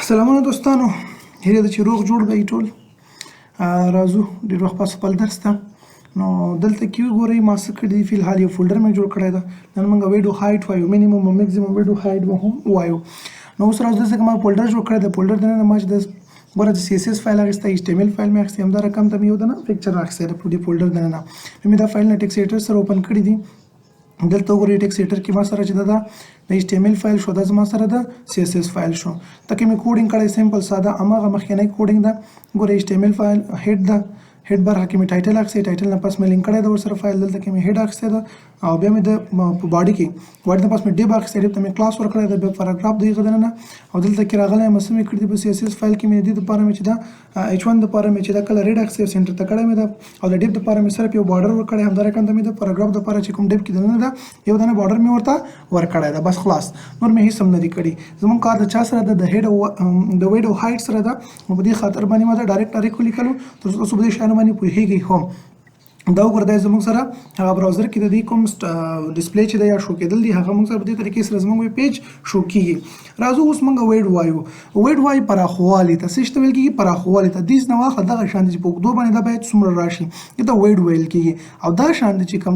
سلامونه دوستانو، هیله ده چې روغ جوړ به یې ټول. راځو ډېر وخت پس خپل درس ته. نو دلته کې وګورئ ما څه کړي دي. فی الحال یو فولډر مې جوړ کړی ده. نن موږ ویډیو هایټ وایو، مینیمم او میکسیمم ویډیو هایټ به هم وایو. نو اوس راځو دلته که ما فولډر جوړ کړی دی. فولډر دننه ما چې د ګوره د CSS فایل اخیستی، HTML فایل مې اخیستی، همدا رقم ته مې یو دننه پکچر اخیستی ده په دې فولډر دننه. مې دا فایل نه ټکسټ ایډیټر سره اوپن کړي دي. دلته وګورئ ټکسټ ایډیټر کې ما سره چې ده د HTML فایل شو، دا زما سره د CSS فایل شو. تکې مې کوډینګ کړی سمپل ساده، هماغه مخکینی کوډینګ ده. ګوره HTML فایل هیډ ده، هیډ برخه کې مې ټایټل اخیستی، ټایټل نه پس مې لینک کړی ده ورسره فایل. دلته کې مې هیډ اخیستی ده او بیا مې د په باډي کې باډي نه پس مې ډیب اخیستی، ډیب ته مې کلاس ورکړی ده، بیا پاراګراف د هغه دننه او دلته کې راغلی یم څه مې کړي دي په CSS فایل کې مې د دې دپاره مې چې ده H1 دپاره مې چې دا کله ریډ اخیستی سینټر ته کړی مې ده او د ډیب دپاره مې صرف یو باډر ورکړی، همدا رقم ته مې د پاراګراف دپاره چې کوم ډیب کې دننه ده یو دانه باډر مې ورته ورکړی ده، بس خلاص. نور مې هېڅ هم نه دي کړي. زموږ کار د چا سره ده؟ د هیډ او د ویډ او هایټ سره ده. نو په دې خاطر باندې ما دا ډایرکټ ولیکلو تر څو تاسو په دې شیانو باندې پوهېږئ. هم دا وګوره دا زموږ سره هغه براوزر کې د دې کوم ډسپلی چې دی یا شو کېدل دي هغه موږ سره په دې طریقې سره زموږ ویب پیج شو کېږي. راځو اوس موږ ویډ وایو. ویډ وایي پراخوالي ته. څه ته ویل کېږي؟ پراخوالي ته. دیز نه واخله دغه شان دي چې په اوږدو باندې دا باید څومره راشي، دې ته ویډ ویل کېږي. او دا شان دي چې کوم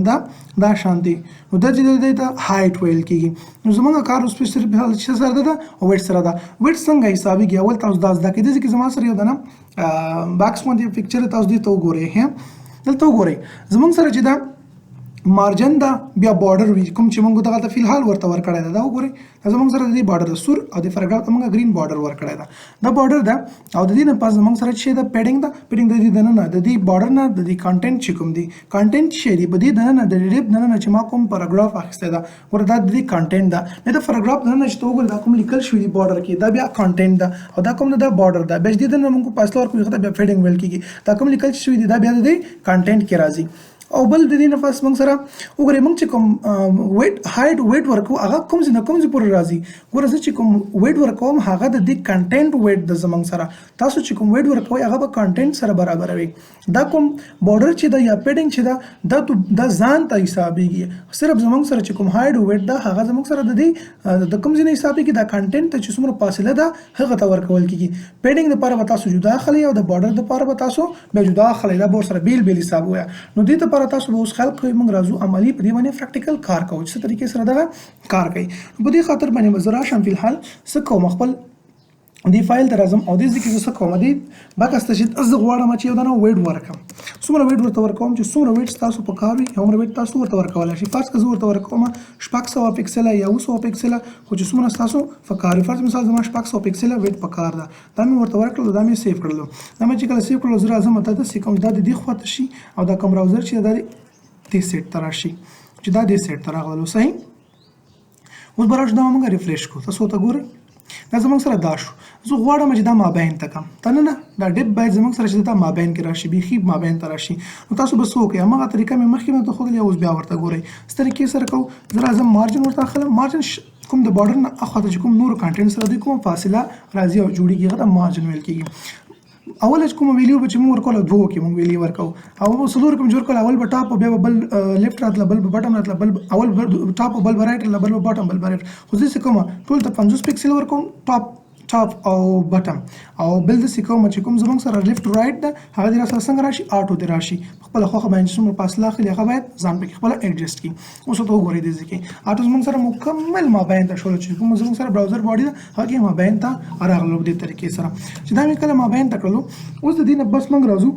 دا شان دي نو دا چې دی ته هایټ ویل کېږي. نو زموږ کار اوس په صرف څه سره ده؟ ویډ سره ده. ویډ څنګه حسابېږي؟ اول تاسو دا زده کړئ. داسې کې زما سره یو دنه باکس باندې پکچر تاسو دې ته وګورئ. دلته وګورئ زموږ سره چې دا مارجن ده، بیا بارډر وي کوم چې موږ دغلته فی الحال ورته ورکړی ده. دا وګورئ دا زموږ سره د دې بارډر سور او د پاراګراف ته موږ ګرین بارډر ورکړی ده. دا بارډر ده او د دې نه پس زموږ سره چې ده پیډینګ ده. پیډینګ د دې دننه د دې بارډر نه د دې کانټینټ چې کوم دی کانټینټ چې دی په دې دننه د ډیب دننه چې ما کوم پاراګراف اخیستی ده ګوره دا د دې کانټینټ ده. نه د پاراګراف دننه چې ته وګورې دا کوم لیکل شوي دي بارډر کې دا بیا کانټینټ ده او دا کوم ده دا بارډر ده. بیا چې دې دننه موږ فاصله ورکوو هغه ته بیا پیډینګ ویل کېږي. دا کوم لیکل شوي دي دا بیا د دې کانټینټ کې راځي. او بل د دې نه پس موږ سره وګورئ موږ چې کوم ویډ هایټ ویډ ورکوو هغه کوم ځای نه کوم ځای پورې راځي. ګوره زه چې کوم ویډ ورکوم هغه د دې کانټینټ ویډ د زموږ سره. تاسو چې کوم ویډ ورکوئ هغه به کانټینټ سره برابروي. دا کوم بارډر چې ده یا پیډینګ چې ده دا ځان ته حسابېږي. صرف زموږ سره چې کوم هایټ او ویډ ده هغه زموږ سره د دې د کوم ځای نه حسابېږي. دا کانټینټ ته چې څومره فاصله ده هغه ته ورکول کېږي. پیډینګ دپاره به تاسو جدا اخلئ او د بارډر دپاره به تاسو بیا جدا اخلئ. دا به ورسره بیل حساب وایه. نو دې دپاره تاسو به اوس خیال کوئ موږ راځو عملي په دې باندې پریکټیکل کار کوو چې څه طریقې سره دغه کار کوي. په دې خاطر باندې به زه راشم فی الحال څه کوم خپل دې فایل ته راځم او دې ځای کې زه څه کوم دې بکس ته چې زه غواړم چې یو دانه ویډ ورکړم. څومره ویډ ورته ورکوم چې څومره ویډ ستاسو په کار وي هغومره ویډ تاسو ورته ورکولی شئ. فرض که زه ورته ورکوم 600 پکسله یا 200 پکسله خو چې څومره ستاسو په کار وي. فرض مثال زما 600 پکسله ویډ په کار ده. دا مې ورته ورکړل، دا مې سیف کړلو. دا مې چې کله سیف کړلو زه راځم ته داسې کوم دا د دې خواته شي او دا کوم براوزر چې دا دې سیټ ته راشي چې دا دې سیټ ته راغلو. صحیح. اوس به راشو دا موږ ریفریش کړو. تاسو ورته ګورئ دا زموږ سره دا شو. زه غواړم چې دا مابین ته کړم ته نه دا ډیپ باید زموږ سره چې دا مابین کې راشي، بیخي مابین ته راشي. نو تاسو به څه وکړئ؟ هماغه طریقه مې مخکې مې ښودلې اوس بیا ورته ګورئ څه طریقې سره کوو. زه راځم مارجن ورته اخلم. مارجن کوم د بارډر نه اخواته چې کوم نورو کانټینټ سره دوی کومه فاصله راځي او جوړېږي هغه ته مارجن ویل کېږي. اول چې کومه ویلیو به چې موږ ورکوله دوو کې موږ ویلیو ورکوو او څلور کوم جوړ کړل. اول به ټاپ بیا به بل لیفټ راتله، بل به بټم راتله، بل اول ټاپ بل به رایټ راتله، بل به بټم، بل به رایټ. خو زه څه کوم ټول ته 50 پکسل ورکوم ټاپ او بټم او بل داسې کوم چې کوم زموږ سره لیفټ رایټ ده هغه دې راسره څنګه راشي آټو دې راشي. خپله خوښه باندې څومره فاصله اخلي هغه باید ځان پکې خپله ایډجسټ کړي. اوس ورته وګورئ دې ځای کې آټو زموږ سره مکمل مابین ته شول چې کوم زموږ سره براوزر باډي ده هغه کې مابین ته راغلو په دې طریقې سره چې دا مې کله مابین ته کړلو. اوس د دې نه بس موږ راځو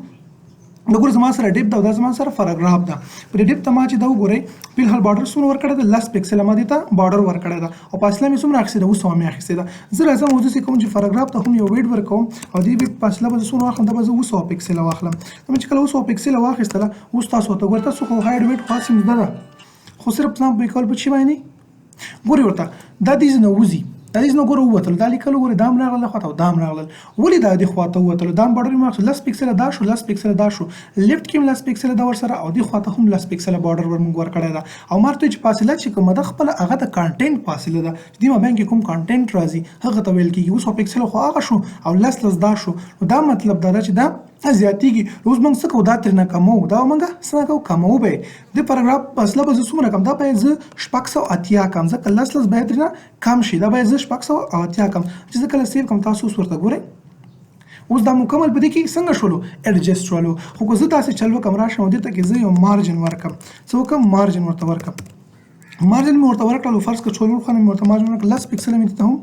وګورئ زما سره ډیپ ده او دا زما سره پاراګراف ده. په دې ډیپ ته ما چې دا وګورئ فی الحال بارډر څومره ورکړی ده 10 پکسله ما دې ته بارډر ورکړی ده او فاصله مې څومره اخیستې ده 200 مې اخیستې ده. زه راځم اوس داسې کوم چې پاراګراف ته هم یو ویډ ورکوم او دې ویډ فاصله به زه څومره واخلم دا به زه 200 پکسله واخلم. دا چې کله 200 پکسله واخیستله اوس تاسو ورته ګورئ تاسو خو هایډ ویډ خاص زده ده خو صرف ځان پرې کول په چی باندې ګورئ ورته دا دې نه وځي دا دې نه ګوره ووتل دا لیکل ګورئ دام راغله خواته او دام راغلل. ولې دا دې خواته ووتل؟ دام بارډر مې واخیستل 10 پکسله دا شو 10 پکسله دا شو لیفټ کې 10 پکسله دا ورسره او دې خواته هم 10 پکسله بارډر ورموږ ورکړی ده. او مارته چې فاصله چې کومه ده خپله هغه د کانټینټ فاصله ده چې دې مابین کې کوم کانټینټ راځي هغه ته ویل کېږي. 200 پکسله خو هغه شو او 10 دا شو. نو دا مطلب دا ده چې دا زیاتېږي. اوس موږ څه کوو دا ترېنه کموو. دا موږ څه کوو کموو به یې. د پاراګراف فاصله به زه څومره کړم؟ دا باید زه 680 کړم ځکه لس باید ترېنه کم شي. دا باید زه 680 کړم چې زه کله سیو کړم تاسو اوس ورته ګورئ. اوس دا مکمل په دې کې څنګه شولو؟ ایډجسټ شولو. خو که زه داسې چل وکړم راشم او دې ته کې زه یو مارجن ورکړم. څه وکړم؟ مارجن ورته ورکړم. مارجن مې ورته ورکړلو فرض کړه څلور خانې مې ورته مارجن ورکړل 10 پکسله مې دته هم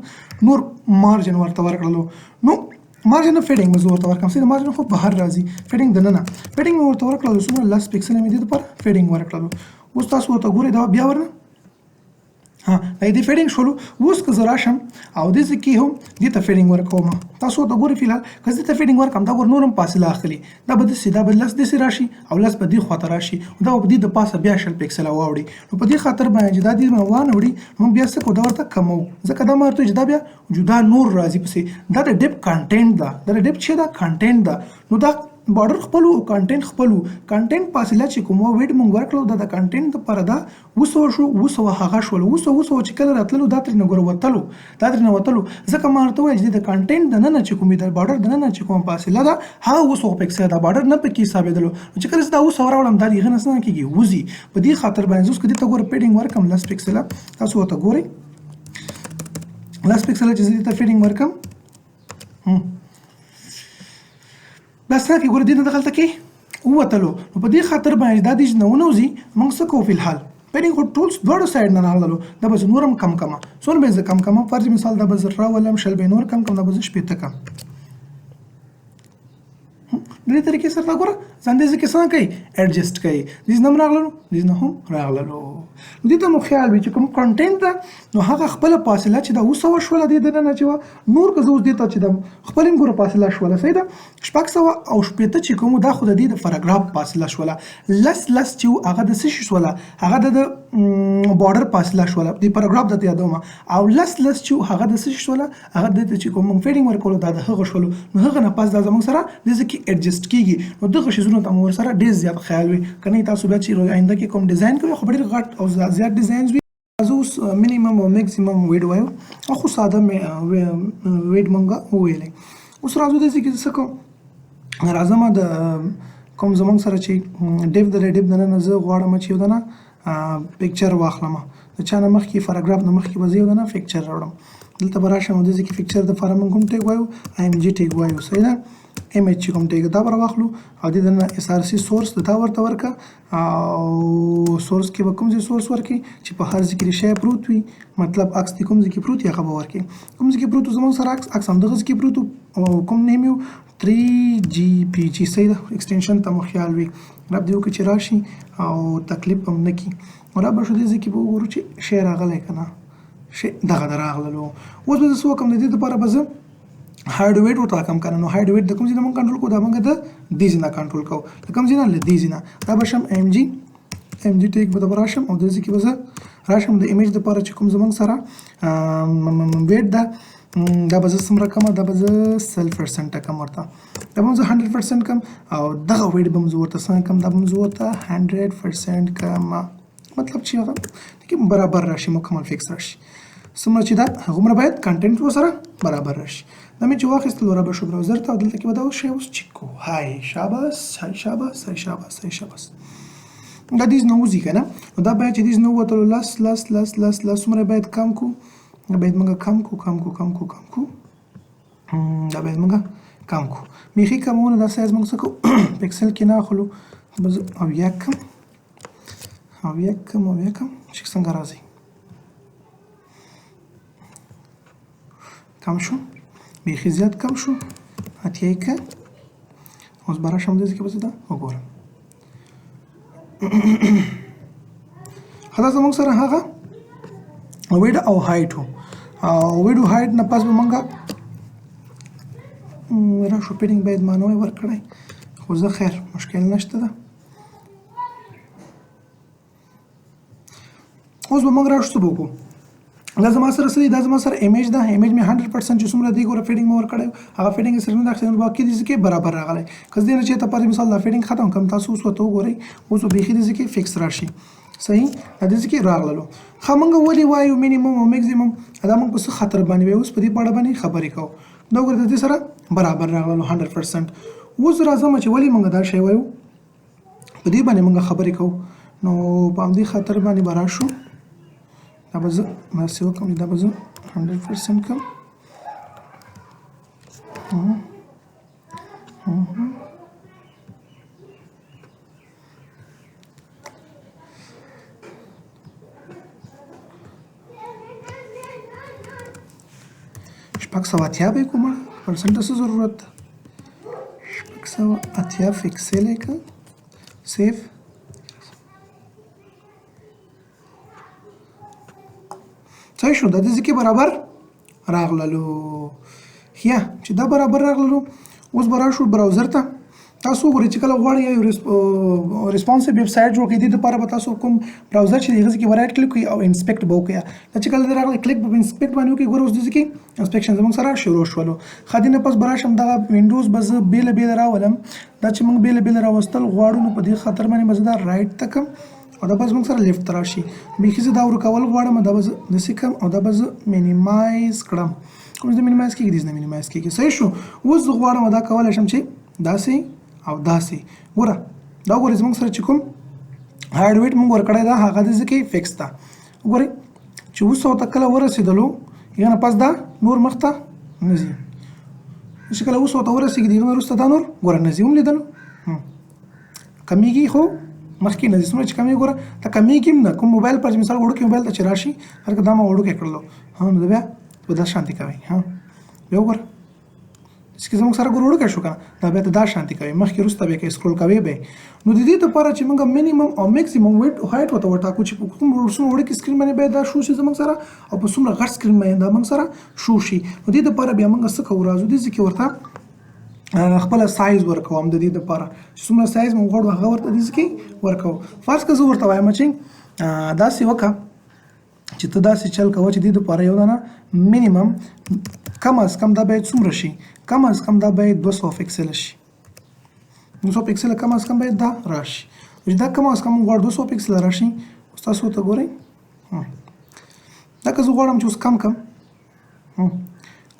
نور مارجن ورته ورکړلو. نو مارجن فیډینګ مې زه ورته ورکړم. سیده مارجن خو بهر راځي. فیډینګ دننه فیډینګ مې ورته ورکړلو څومره 10 پکسله مې دې دپاره فیډینګ ورکړلو. اوس تاسو ورته ګورئ دا بیا ورنه دا دې فیډینګ شولو. اوس که زه راشم او دې ځای کې هم دې ته فیډینګ ورکوم. تاسو ورته ګورئ فلحال که زه دې ته فیډینګ ورکړم دا ګور نور هم فاصله اخلي. دا به داسې دا به 10 داسې راشي او 10 به دې خواته راشي. دا به دې د پاسه بیا 20 پکسله واوړي. نو په دې خاطر باندې چې دا دې وانه وړي نو بیا څه کوو؟ دا ورته کموو. ځکه دا ماته چې دا بیا جدا نور راځي پسې. دا د ډیپ کانټینټ ده. دا د ډیپ چې دا کانټینټ ده. نو دا بارډر خپل او کانټینټ خپل. کانټینټ فاصله چې کوم ویډ مونږ ورکړو دا د کانټینټ لپاره دا 200 شو 200 هغه شول 200 چې کله راتللو دا ترې نه ګوره وتلو دا ترې نه وتلو. ځکه ما ورته وویل چې د کانټینټ دننه چې کومې د بارډر دننه چې کومه فاصله ده هغه 200 پکسله ده. بارډر نه پکې حسابېدلو. چې کله زه دا 200 راوړم دا د هغه نه څه نه کېږي وځي. په دې خاطر باندې زه اوس که دې ته ګوره فیډینګ ورکړم 10 پکسله تاسو ورته ګورئ 10 پکسله چې زه دې ته فیډینګ ورکړم بس نه کې ګوره دې نه دغلته کې ووتلو. نو په دې خاطر باندې دا دې نه ونوځي موږ څه کوو فلحال فیډینګ خو ټول دواړو سایډ نه راغللو. دا به زه نور هم کم کړم. څومره به یې زه کم کړم؟ فرض مثال دا به زه راولم 100 به یې نور کم کړم دا به زه 80 کړم. د دې طریقې سره دا ګوره ځان دې ځکه څنګه کوي ایډجسټ کوي. دې نه هم راغللو دې نه هم راغللو. نو دې ته مو خیال وي چې کوم کانټینټ ده نو هغه خپله فاصله چې دا 200 شوله دې دننه چې وه نور که زه اوس دې ته چې د خپل هم ګوره فاصله شوله صحیح ده 680 چې کوم دا خو د دې د پاراګراف فاصله شوله. لس چې و هغه د څه شي شوله؟ هغه د بارډر فاصله شوله. د پاراګراف درته یادوم. او لس چې و هغه د څه شي شوله؟ هغه د چې کوم موږ فیډینګ ورکولو دا د هغه شولو. نو هغه نه پس دا زموږ سره دې ځای کې ایډجسټ کېږي. نو دغه شیزونو ته مو ورسره ډېر زیات خیال وي. که نه تاسو بیا چې آینده کې کوم ډیزاین کوئ خو به ډېر غټ او زیات ډیزاینز وي. زه اوس مینیمم او میکسیمم ویډ وایو او خو ساده ویډ مونږ وویلی. اوس راځو داسې کې څه کوم راځم د کوم زمونږ سره چې ډیپ د ډیپ دننه زه غواړم چې یو دنه پکچر واخلم. د چا نه مخکې پاراګراف نه مخکې به زه یو دنه پکچر راوړم. دلته به راشم او داسې کې پکچر دپاره مونږ کوم ټیګ وایو IMG ټیګ وایو صحیح ده. ایمیج چې کوم ټیګ دا به راواخلو او دې دننه SRC سورس د تا ورته ورکړه او سورس کې به کوم ځای سورس ورکړي چې په هر ځای کې شی پروت وي مطلب عکس دې کوم ځای کې پروت وي هغه به ورکړي. کوم ځای کې پروت و زموږ سره عکس همدغه ځای کې پروت و او کوم نیم یو 3GPG صحیح ده. ایکسټینشن ته مو خیال وي رب دې وکړي چې راشي او تکلیف هم نه کړي. رب به شو دې ځای کې به وګورو چې شی راغلی که نه شی دغه د راغللو. اوس به زه څه وکړم د دې دپاره به زه هایډ ویټ وټاکم که نه. نو هایډ ویټ د کوم ځای نه موږ کنټرول کوو؟ دا موږ د دې ځای نه کنټرول کوو. د کوم ځای نه؟ له دې ځای نه. دا به شم IMG ټیګ به به راشم او دې ځای کې به زه راشم د ایمیج دپاره چې کوم زموږ سره ویټ ده دا به زه څومره کمه دا به زه 100% کم ورته دا به زه 100% کم او دغه ویټ به زه ورته څنګه کم دا به زه ورته 100% کم مطلب چې هغه برابر راشي مکمل فکس راشي. څومره چې دا هغومره باید کانټینټ ورسره برابر راشي. دا مې چې واخیستل را به شو براوزر ته او دلته کې به دا شی اوس چیک کوو. های شاباس های شاباس های شاباس های شاباس. دا دیز نه وځي که نه. نو دا باید چې دیز نه ووتلو لس څومره باید کم کړو دا باید موږ کم کړو دا باید موږ کم کړو. بیخي کمونه دا سایز موږ څه کوو پکسل کې نه اخلو به زه اویا کم چې څنګه راځي کم شو بیخي زیات کم شو اتیا که اوس به راشم داسې کې به زه دا وګورم. دا زموږ سره هغه ویډ او هایټ و او ویډ او هایټ نه پس به موږ راشو فیډینګ باید مانوی ورکړی خو زه خیر مشکل نشته ده. اوس به موږ راشو څه به وکړو دا زما سره څه دی دا زما سره ایمیج ده. ایمیج مې 100% چې څومره دی ګوره فیډینګ مې ورکړی هغه فیډینګ یې سره نه اخیستی نو باقي دې کې برابر راغلی. که زه دې نه چېرته پر مثال دا فیډینګ ختم کړم تاسو اوس ورته وګورئ اوس به بیخي دې کې فکس راشي صحیح دا دې کې راغللو. ښه موږ ولې وایو مینیمم او میکزیمم دا موږ په څه خاطر باندې وایو اوس په دې په اړه باندې خبرې کوو. دا وګوره د دې سره برابر راغللو 100%. اوس راځم چې ولې موږ دا شی وایو په دې باندې موږ خبرې کوو نو په همدې خاطر باندې به راشو دا به زه داسې وکړم دا به زه 100% کړم شپږ سوه اتیا به یې کومه پرسنټه څه ضرورت ده 680 فکسل یې کړه سیف صحیح شو د دې ځکه برابر راغللو یا چې دا برابر راغللو اوس به راشو براوزر ته تاسو وګورئ چې کله غواړئ یو ریسپانسیو ویب سایټ جوړ کړئ د دې لپاره به تاسو کوم براوزر چې دی هغه کې رایټ کلیک کړئ او انسپیکټ به وکړئ دا چې کله راغلی کلیک به انسپیکټ باندې وکړئ ګوره اوس دې کې انسپیکشن زموږ سره شروع شولو ښه دې نه پس به راشم دغه وینډوز به زه بېله بېله راولم دا چې موږ بېله بېله راوستل غواړو نو په دې خاطر باندې به زه دا رایټ ته کړم او دا به زموږ سره لیفټ ته راشي بیخي زه دا ورکول غواړم دا به زه داسې کړم او دا به زه مینیمایز کړم کوم چې مینیمایز کېږي دې نه مینیمایز کېږي صحیح شو اوس زه غواړم دا کولی شم چې داسې او داسې ګوره دا ګورئ زموږ سره چې کوم هارډ ویټ موږ ورکړی دا هغه د ځکه فکس ده وګورئ چې 200 ته کله ورسېدلو یا نه پس دا نور مخ ته نه ځي چې کله 200 ته ورسېږي د هغه نه وروسته دا نور ګوره نه ځي هم لیدلو کمیږي خو مخکې نه ځي څومره چې کمیږي ګوره دا کمیږي هم نه کوم موبایل پر مثال وړوکی موبایل ته چې راشي هلکه دا ما وړوکی کړلو نو بیا به دا شانتي کوي بیا وګوره چې زموږ سره ګور وړوکی شو که نه دا بیا ته دا شانتي کوي مخکې وروسته بیا که سکرول کوې به نو د دې دپاره چې موږ مینیمم او میکسیمم ویټ هایټ ورته وټاکو چې په کوم څومره وړوکي سکرین باندې باید دا شو شي زموږ سره او په څومره غټ سکرین باندې دا موږ سره شو شي نو دې دپاره بیا موږ څه کوو راځو دې کې ورته خپل سایز ورکوم د دې لپاره چې څومره سایز موږ غواړو هغه ورته دې کې ورکوو فرض که زه ورته وایم چې داسې وکړه چې ته داسې چل کوه چې دې دپاره یو دانه مینیمم کم از کم دا باید څومره شي کم از کم دا باید 200 پکسله شي 200 پکسله کم از کم باید دا راشي چې دا کم از کم موږ غواړو 200 پکسله راشي اوس تاسو ورته ګورئ دا که زه غواړم چې اوس کم کم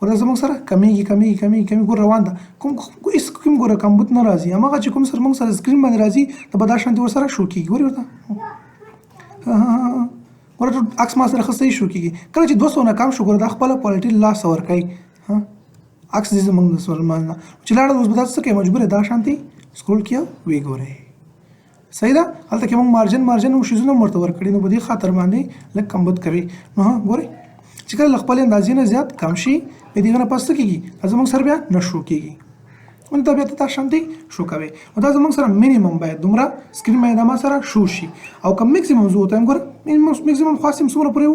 ګوره زموږ سره کمیږي ګوره روان ده کوم ګوره کمبود نه راځي هماغه چې کوم سره موږ سره سکرین باندې راځي دا به دا شانتې ورسره شو کېږي ګورې ورته ګوره عکس ما سره ښه صحیح شو کېږي کله چې 200 نه کم شو ګوره دا خپله کوالټي لاسه ورکوي عکس دې زموږ د سرمان نه چې لاړه اوس به دا څه کوي مجبور دا شانتې سکرول کړه ویې ګورئ صحیح ده هلته کې موږ مارجن او شیزونه هم ورته ورکړي نو په دې خاطر باندې لږ کمبود کوي نو ګورئ چې کله له خپل اندازې نه زیات کم شي په دې نه پس څه کېږي دا زموږ سره بیا نه شو کېږي نو دا بیا ته دا شانتې شو کوي او دا زموږ سره مینیمم باید دومره سکرین باندې دا ما سره شو شي او که میکسیمم زه وتایم ګوره میکسیمم خاص هم څومره پورې و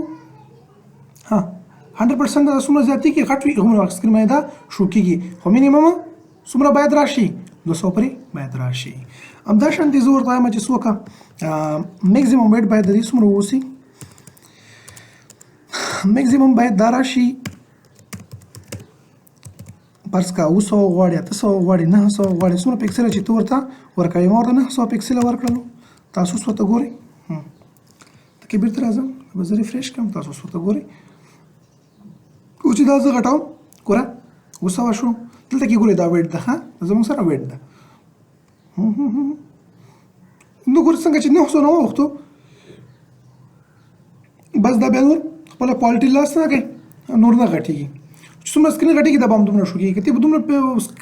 100% دا څومره زیاتې کې غټ وي هغومره سکرین باندې دا شو کېږي خو مینیمم څومره باید راشي 200 پورې باید راشي همدا شانتې زه ورته وایم چې څه وکړه میکسیمم ویټ باید د دې څومره واوسي میکسیمم باید دا راشي فرض که 200 غواړي 800 غواړي 900 غواړي څومره پکسله چې ته ورته ورکوې ما ورته 900 پکسله ورکړلو تاسو اوس ورته ګورئ ته کې بېرته راځم به زه ریفریش کړم تاسو اوس ورته ګورئ اوس چې دا زه غټوم ګوره 200 شو دلته کې ګورئ دا ویټ ده ښه زموږ سره ویټ ده نو ګورئ څنګه چې 900 نه واوښتو بس دا بیا نور خپله کوالټي لاس نه کوي نور نه غټېږي چې څومره سکرین غټېږي دا به هم دومره شو کېږي که ته په دومره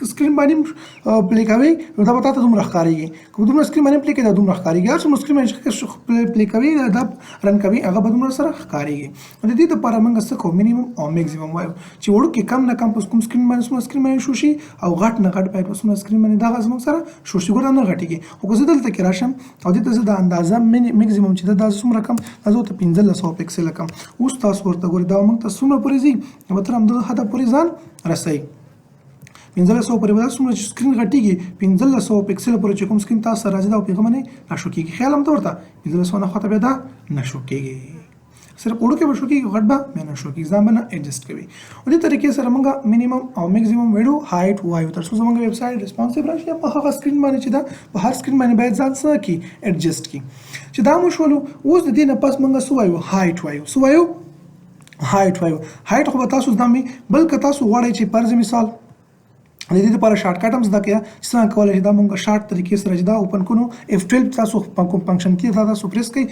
سکرین باندې پلی کوې نو دا به تا ته دومره ښکارېږي که په دومره سکرین باندې پلی کوې دا دومره ښکارېږي هر څومره سکرین باندې پلی کوې دا رن کوي هغه به دومره سره ښکارېږي نو د دې دپاره موږ څه کوو مینیمم او میکسیمم وایو چې وړوکې کم نه کم په کوم سکرین باندې څومره سکرین باندې شو شي او غټ نه غټ باید په څومره سکرین باندې دغه زموږ سره شو شي ګوره نه غټېږي خو که زه دلته کې راشم او دې ته زه د اندازه میکسیمم چې دا څومره کم دا زه ورته 1500 پکسله کم اوس تاسو ورته ګورئ دا موږ ته څومره پورې ځي به تر همدغه حده پورې ځان رسوي 1500 پورې به دا څومره چې سکرین غټېږي 1500 پکسله پورې چې کوم سکرین تاسو سره راځي دا په هغه باندې نشو کېږي خیال هم ته ورته 1500 نه خواته بیا دا نشو کېږي صرف وړوکی به شو کېږي غټ به بیا نه شو کېږي ځان به نه ایډجسټ کوي او دې طریقې سره موږ مینیمم او میکسیمم ویډیو هایټ وایو تر څو زموږ ویب سایټ ریسپانسیو راشي په هغه سکرین باندې چې دا په هر سکرین باندې باید ځان څه کړي ایډجسټ کړي چې دا مو شولو اوس د دې نه پس موږ څه وایو هایټ وایو څه وایو هایټ وایو هایټ خو به تاسو زده مې بلکې تاسو غواړئ چې فرض مثال د دې لپاره شارټ کټ هم زده کړئ چې څنګه کولی شئ دا موږ شارټ طریقې سره چې دا اوپن کړو F12 تاسو کوم فنکشن کې دا تاسو پریس کړئ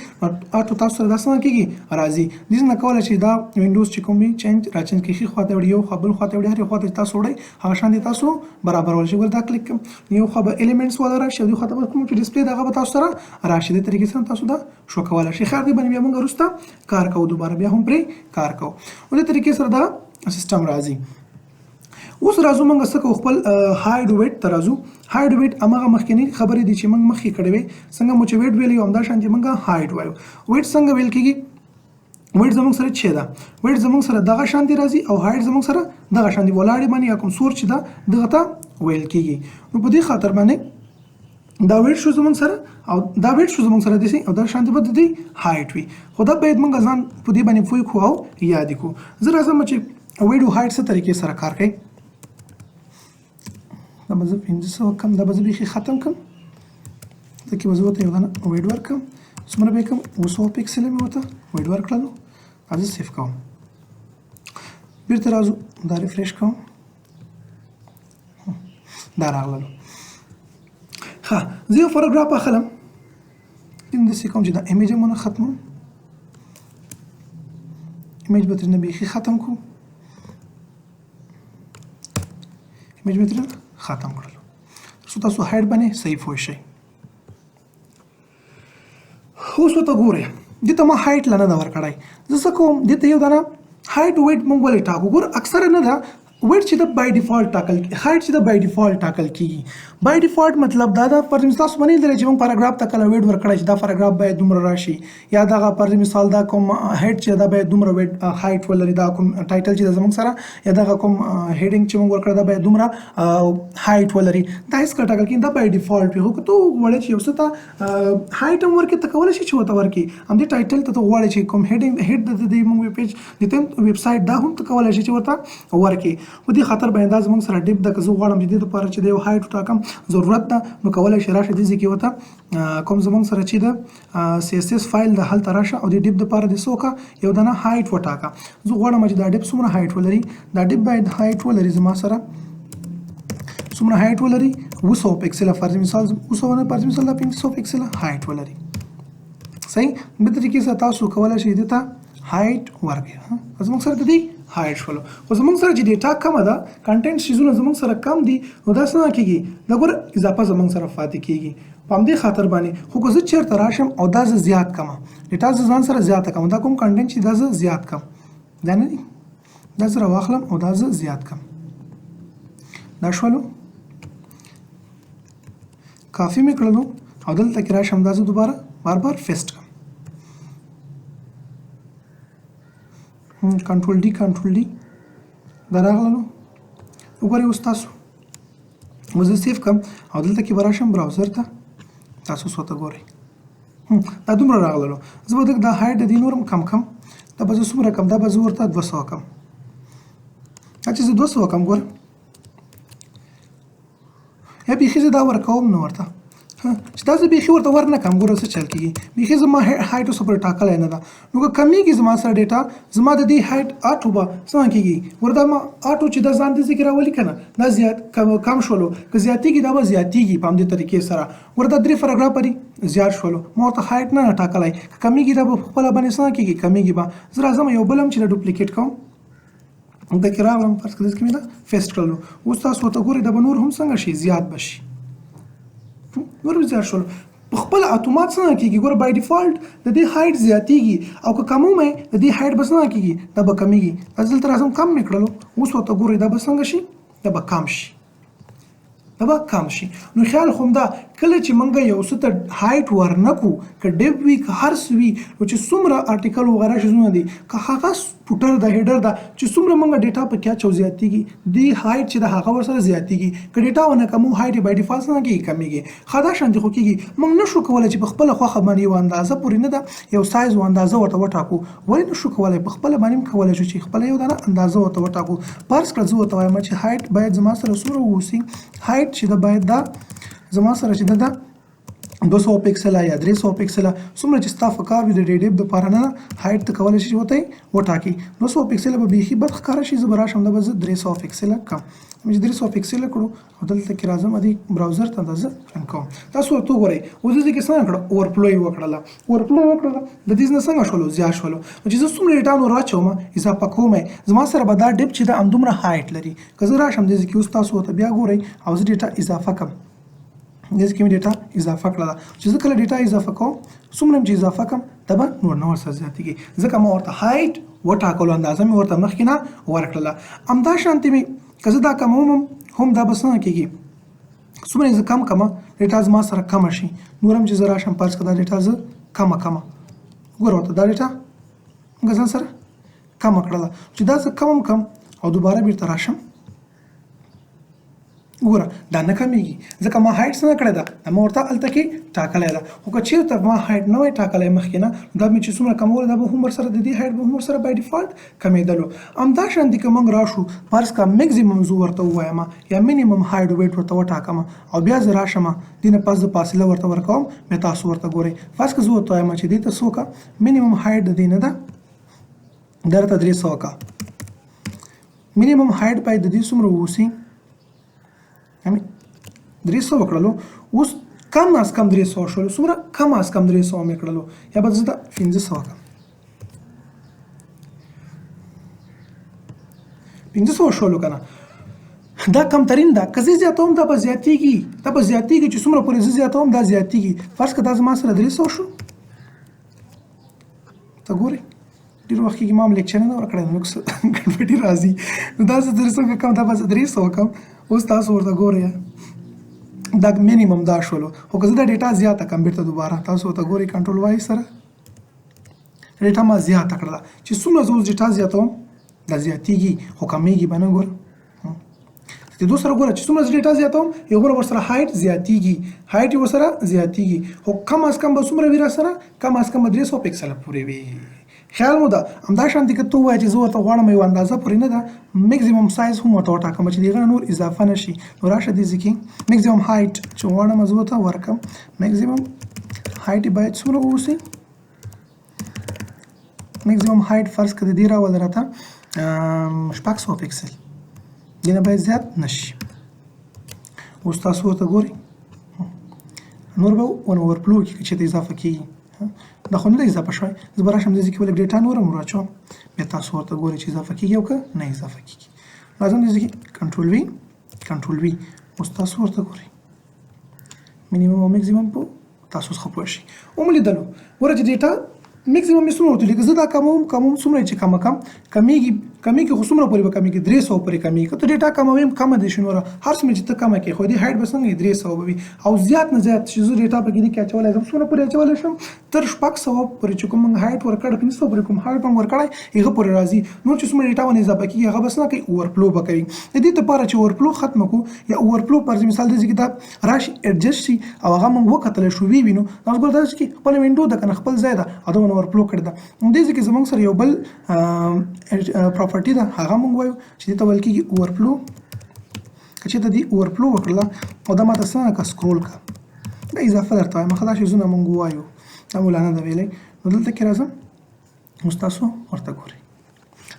اټو تاسو سره دا څنګه کېږي راځي دې څنګه کولی شئ دا وینډوز چې کوم وي چینج راچینج کړئ ښي خواته وړي یو خوا بل خواته وړي هرې خواته تاسو وړئ هغه شان دي تاسو برابرولی شئ دا کلیک کړم یو خوا به ایلیمنټس والا راشي او دې خواته به کوم چې ډسپلی د هغه به تاسو سره راشي دې طریقې سره تاسو دا شو کولی شئ ښه دې باندې بیا موږ وروسته کار کوو دوباره بیا هم پرې کار کوو دې طریقې سره دا سیسټم راځي اوس راځو موږ څه کوو خپل هایډ ویټ ته راځو هایډ ویټ هماغه مخکینی خبرې دي چې موږ مخکې کړې وې څنګه مو چې ویټ ویلې همدا شانتي موږ هایډ وایو ویټ څنګه ویل کېږي ویټ زموږ سره چې ده ویټ زموږ سره دغه شانتي راځي او هایډ زموږ سره دغه شانتي ولاړې باندې یا کوم سور چې ده دغه ته ویل کېږي نو په دې خاطر باندې دا ویټ شو زموږ سره او دا ویټ شو زموږ سره دي او دا شانتي به د دې هایټ وي خو دا باید موږ ځان په دې باندې پوه کړو او یاد کړو زه راځم چې ویټ او هایټ څه طریقې سره کار کوي دا به زه 500 کم دا به زه بیخي ختم کړم ځکه به زه ورته یو دانه ویډ ورکړم څومره به یې کړم 200 پکسله مې ورته ویډ ورکړلو دا زه سیف کوم بیرته راځو دا ریفریش کوم دا راغللو ښه زه یو پاراګراف اخلم همداسې کوم چې دا ایمیج یې مونه ختموم ایمیج به ترېنه بیخي ختم کړو ایمیج به ترېنه ختم کړلو تر څو تاسو هایډ باندې صحیح پوه شئ اوس ورته ګورئ دې ته ما هایټ لا نه ده ورکړی زه څه کوم دې ته یو دانه هایټ ویټ موږ ولې ټاکو ګوره اکثره نه ده ویټ چې د بای ډیفالت ټاکل هایټ چې د بای ډیفالت ټاکل کیږي بای ډیفالت مطلب دا ده پر مثال تاسو باندې درې چې موږ پاراګراف ته کله ویټ ورکړی چې دا پاراګراف باید دومره راشي یا دغه پر مثال دا کوم هیډ چې دا باید دومره ویټ هایټ ولري دا کوم ټایټل چې زموږ سره یا دغه کوم هیډینګ چې موږ ورکړی دا باید دومره هایټ ولري دا هیڅ کله ټاکل کیږي دا بای ډیفالت وي خو که ته وغواړې چې یو څه ته هایټ هم ورکړې ته کولی شي چې ورته ورکړي همدې ټایټل ته غواړې چې کوم هیډ د دې موږ ویب پیج د دې ویب سایټ دا هم ته کولی شي چې ورته ورکړي په دې خاطر باندې دا زموږ سره ډیپ ده که زه غواړم چې دې دپاره چې د یو هایټ وټاکم ضرورت ده نو کولی شي راشه دې ځای کې ورته کوم زموږ سره چې ده CSS فایل ده هلته راشه او د ډیپ دپاره دې څه وکړه یو دانه هایټ وټاکه زه غواړم چې دا ډیپ څومره هایټ ولري دا ډیپ باید هایټ ولري زما سره څومره هایټ ولري 200 پکسله فرض مثال 200 نه فرض مثال دا 500 پکسله هایټ ولري صحیح په طریقې سره تاسو کولی شئ دې ته هایټ ورکړئ زموږ سره د دې هایټ شولو خو زموږ سره چې ډیټا کمه ده کنټینټ شیزونه زموږ سره کم دي نو دا څنګه کېږي دا ګوره اضافه زموږ سره پاتې کېږي په همدې خاطر باندې خو که زه چېرته راشم او دا زه زیات کړم ډیټا زه ځان سره زیاته کړم دا کوم کنټینټ چې دا زه زیات کړم دا نه دي دا زه راواخلم او دا زه زیات کړم دا شولو کافي مې کړلو او دلته کې راشم دا زه دوباره بار بار فیسټ کړم کنټرول ډي دا راغللو وګورئ اوس تاسو زه سیف کړم او دلته کې به راشم براوزر ته تاسو اوس ورته ګورئ دا دومره راغللو زه به دا هایټ د دې نور هم کم کړم دا به زه څومره کړم دا به زه ورته 200 کړم دا چې زه 200 کړم ګوره یا بیخي زه دا ورکوم نه ورته چې دا زه بیخي ورته ور نه کړم ګوره څه چل کېږي بیخي زما هایټ اوس پورې ټاکلی نه ده نو که کمیږي زما سره ډیټا زما د دې هایټ آټو به څنګه کېږي ګوره دا ما آټو چې دا ځان دې ځای کې راولي که نه دا زیات کم شولو که زیاتېږي دا به زیاتېږي په همدې طریقې سره ګوره دا 3 پاراګراف پرې زیات شولو ما ورته هایټ نه ټاکلی که کمیږي دا به په خپله باندې څنګه کېږي کمیږي به زه راځم یو بل هم چې دا ډوپلیکیټ کوم دا کې راغلم فرض کړئ چې مې دا فیسټ کړلو اوس تاسو ورته ګورئ دا به نور هم څنګه شي زیات به شي نور زیات شول په خپل اتومات څنګه کېږي ګوره بای ډیفالت د دې هایټ زیاتېږي او که کموم د دې هایټ به څنګه کېږي دا به کمیږي دا دلته راځم کم مې کړلو اوس ورته ګورئ دا به څنګه شي دا به کم شي دا به کم شي نو خیال خو همدا کله چې موږ یو څه ته هایټ ورنکړو که ډیپ وي که هر څه وي نو چې څومره آرټیکل وغیره شیزونه دي که هغه فوټر ده هیډر ده چې څومره موږ ډیټا په کې اچو زیاتېږي دې هایټ چې د هغه ورسره زیاتېږي که ډیټا ونه کمو هایټ یې بای ډیفالت څنګه کېږي کمیږي ښه دا شانتې خو کېږي موږ نشو کولی چې په خپله خوښه باندې یو اندازه پورې نه ده یو سایز و اندازه ورته وټاکو ولې نشو کولی په خپله باندې هم کولی شو چې خپله یو دانه اندازه ورته وټاکو فرض کړه زه ورته وایم چې هایټ باید زما سره څومره واوسي هایټ چې ده باید دا زما سره چې ده 200 پکسله یا 300 پکسله څومره چې ستا په کار وي د ډیډیپ دپاره نه هایټ ته کولی شي چې ورته وټاکي 200 پکسله به بیخي بد ښکاره شي زه به راشم دا به زه 300 پکسله کړم چې 300 پکسله کړو او دلته کې راځم دې براوزر ته دا زه رن کوم تاسو ورته وګورئ اوس دې کې څنګه کړه اورفلو یې وکړله د دې نه څنګه شولو زیات شولو چې زه څومره ډیټا نور واچوم اضافه کوم زما سره به دا ډیپ چې دا همدومره هایټ لري که زه راشم دې کې اوس تاسو ورته بیا ګورئ او زه ډیټا اضافه کړم دې کې مې ډیټا اضافه کړله چې زه کله ډیټا اضافه کوم څومره چې اضافه کوم دا به نور نه ورسره زیاتېږي ځکه ما ورته هایټ وټاکلو اندازه مې ورته مخکې نه ورکړله همدا شانتې مې که زه دا کموم هم دا به څنګه کېږي څومره زه کم کمه ډیټا زما سره کمه شي نور هم چې زه راشم فرض کړه دا ډیټا زه کمه ګوره ورته دا ډیټا موږ ځان سره کمه کړله چې دا زه کم او دوباره بیرته راشم ګوره دا نه کمیږي ځکه ما هایټ څنګه کړې ده ما ورته هلته کې ټاکلی ده خو که چېرته ما هایټ نه وای ټاکلی مخکې نه دا مې چې څومره کمولی دا به هم ورسره د دې هایټ به هم ورسره بای ډیفالټ کمېدلو همدا شانتې که موږ راشو فرض کړه میکزیمم زه ورته ووایم یا مینیمم هایټ ویټ ورته وټاکم او بیا زه راشم دې نه پس زه فاصله ورته ورکوم بیا تاسو ورته ګورئ فرض کړه زه ورته وایم چې دې ته څه وکړه مینیمم هایټ د دې نه ده دا راته 300 وکړه مینیمم هایټ باید د دې څومره واوسي 300 وکړلو اوس کم از کم 300 شولو څومره کم از کم 300 مې کړلو یا به زه دا 1500 وکړم 1500 شولو که نه دا کمترین ده که زه زیاتوم دا به زیاتېږي چې څومره پورې زه زیاتوم دا زیاتېږي فرض که دا زما سره 300 شو ته ګورئ ډېر وخت کېږي ما هم لیکچر نه ورکړی نو ګډوډي راځي نو دا زه 300 کم دا به زه 300 وکړم اوس تاسو ورته ګورئ دا مینیمم دا شولو خو که زه دا ډیټا زیاته کړم بیرته دوباره تاسو ورته ګورئ کنټرول وای سره ډیټا ما زیاته کړله چې څومره زه اوس ډیټا زیاتوم دا زیاتېږي خو کمیږي به نه ګوره د دو سره ګوره چې څومره زه ډیټا زیاتوم یو ګوره ورسره هایټ زیاتېږي هایټ یې ورسره زیاتېږي خو کم از کم به څومره وي راسره کم از کم به 300 پکسله پورې وي خیال مو ده همدا شانتې که ته ووایې چې زه ورته غواړم یو اندازه پورې نه ده میکزیمم سایز هم ورته وټاکم چې د هغه نه نور اضافه نه شي نو راشه دې ځای کې میکزیمم هایټ چې غواړم زه ورته ورکړم میکزیمم هایټ یې باید څومره واوسي میکزیمم هایټ فرض کړه د دې راوله راته 600 پکسل دې نه باید زیات نه شي اوس تاسو ورته ګورئ نور به اورفلو کې چې ته اضافه کېږي دا خو نه ده اضافه شوی زه به راشم دې ځای کې ولږ ډیټا نور هم ور بیا تاسو ورته ګورئ چې اضافه کېږي او که نه اضافه کېږي راځم دې ځای کې کنټرول وي اوس تاسو ورته ګورئ مینیمم او میکزیمم په تاسو څخه پوه شئ وملیدلو ګوره چې ډیټا میکزیمم یې څومره ورته لیکه زه دا کموم څومره چې کمیږي خو څومره پورې به کمیږي 300 پورې کمیږي که ته ډیټا کموې کمه دی شي نوره هر څومره چې ته کمه کړې خو دې هایټ به څنګه 300 به وي او زیات نه زیات چې زه ډیټا پکې دې کې اچولی شم څومره پورې اچولی شم تر 600 پورې چې کوم موږ هایټ ورکړی 500 پورې کوم هایټ هم ورکړی هغه پورې راځي نور چې څومره ډیټا ونه اضافه کېږي هغه بس نه کوي اورفلو به کوي د دې دپاره چې اورفلو ختمه کړو یا اورفلو پر مثال داسې کې دا راشي ایډجسټ شي او هغه موږ وکتلی شو وینو تاسو ګوره داسې کې خپله وینډو ده که نه خپل ځای ده او دا ونه اورفلو کړې ده دې ځای کې زموږ سره یو بل پراپرټي ده هغه موږ وایو چې دې ته ویل کېږي اورفلو که چېرته دې اورفلو وکړله او دا ماته څنګه که سکرول کړه دا اضافه درته وایم ښه دا شیزونه موږ ووایو دا مو لا نه ده ویلی نو دلته کې راځم اوس تاسو ورته ګورئ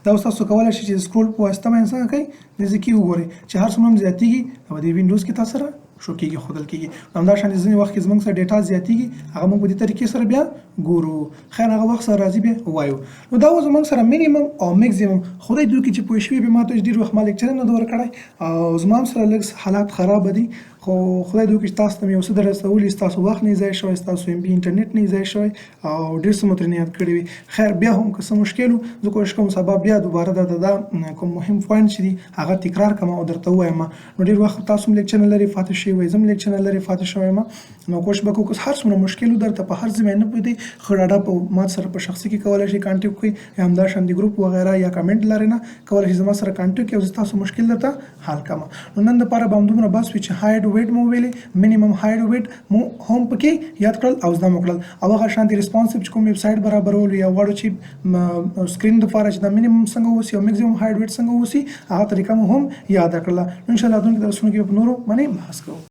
دا اوس تاسو کولی شئ چې سکرول په واسطه باندې څنګه کوئ دې ځای کې وګورئ چې هر څومره هم زیاتېږي او دې وینډوز کې تاسو سره شو کېږي ښودل کېږي همدا شان ځینې وخت کې زموږ سره ډیټا زیاتېږي هغه موږ په دې طریقې سره بیا ګورو خیر هغه وخت سره راځي بیا وایو نو دا اوس زموږ سره مینیمم او میکزیمم خدای دوی کې چې پوه شوي بیا ما ته ډېر وخت ما لیکچر نه ده ورکړی او زما هم سره لږ حالات خرابه دي خو خدای دوی کې تاسو ته مې یو څه در رسولي ستاسو وخت نه ضایع شوی ستاسو ام بي انټرنیټ نه ضایع شوی او ډېر څه مو ترې یاد کړي وي خیر بیا هم که څه مشکل و زه کوشش کوم سبا بیا دوباره درته دا کوم مهم پوینټ چې دي هغه تکرار کوم او درته ووایم نو ډېر وخت تاسو هم لیکچر نه لرئ فاتح شوي وئ زه هم لیکچر نه لرې فاتح شوی یم نو کوشش به کوو که هر څومره مشکل و درته په هر ځای باندې نه پوهېدئ ښه ډاډه په ما سره په شخصي کې کولی شئ کانټیکټ کړئ یا همدا شان د ګروپ وغیره یا کمنټ لرئ نه کولی شئ زما سره کانټیکټ کړئ او زه ستاسو مشکل درته حل کړم نو نن دپاره به همدومره بس وي چې هایټ ویټ مو ویلې مینیمم هایټ ویټ مو هم پکې یاد کړل او زده مو کړل او هغه شانتې ریسپانسیو چې کوم ویب سایټ برابرولو یا غواړو چې سکرین دپاره چې دا مینیمم څنګه اوسي او میکزیمم هایټ ویټ څنګه اوسي هغه طریقه مو هم یاد کړله انشاءالله راتلونکي درسونو کې په نورو باندې بحث کوو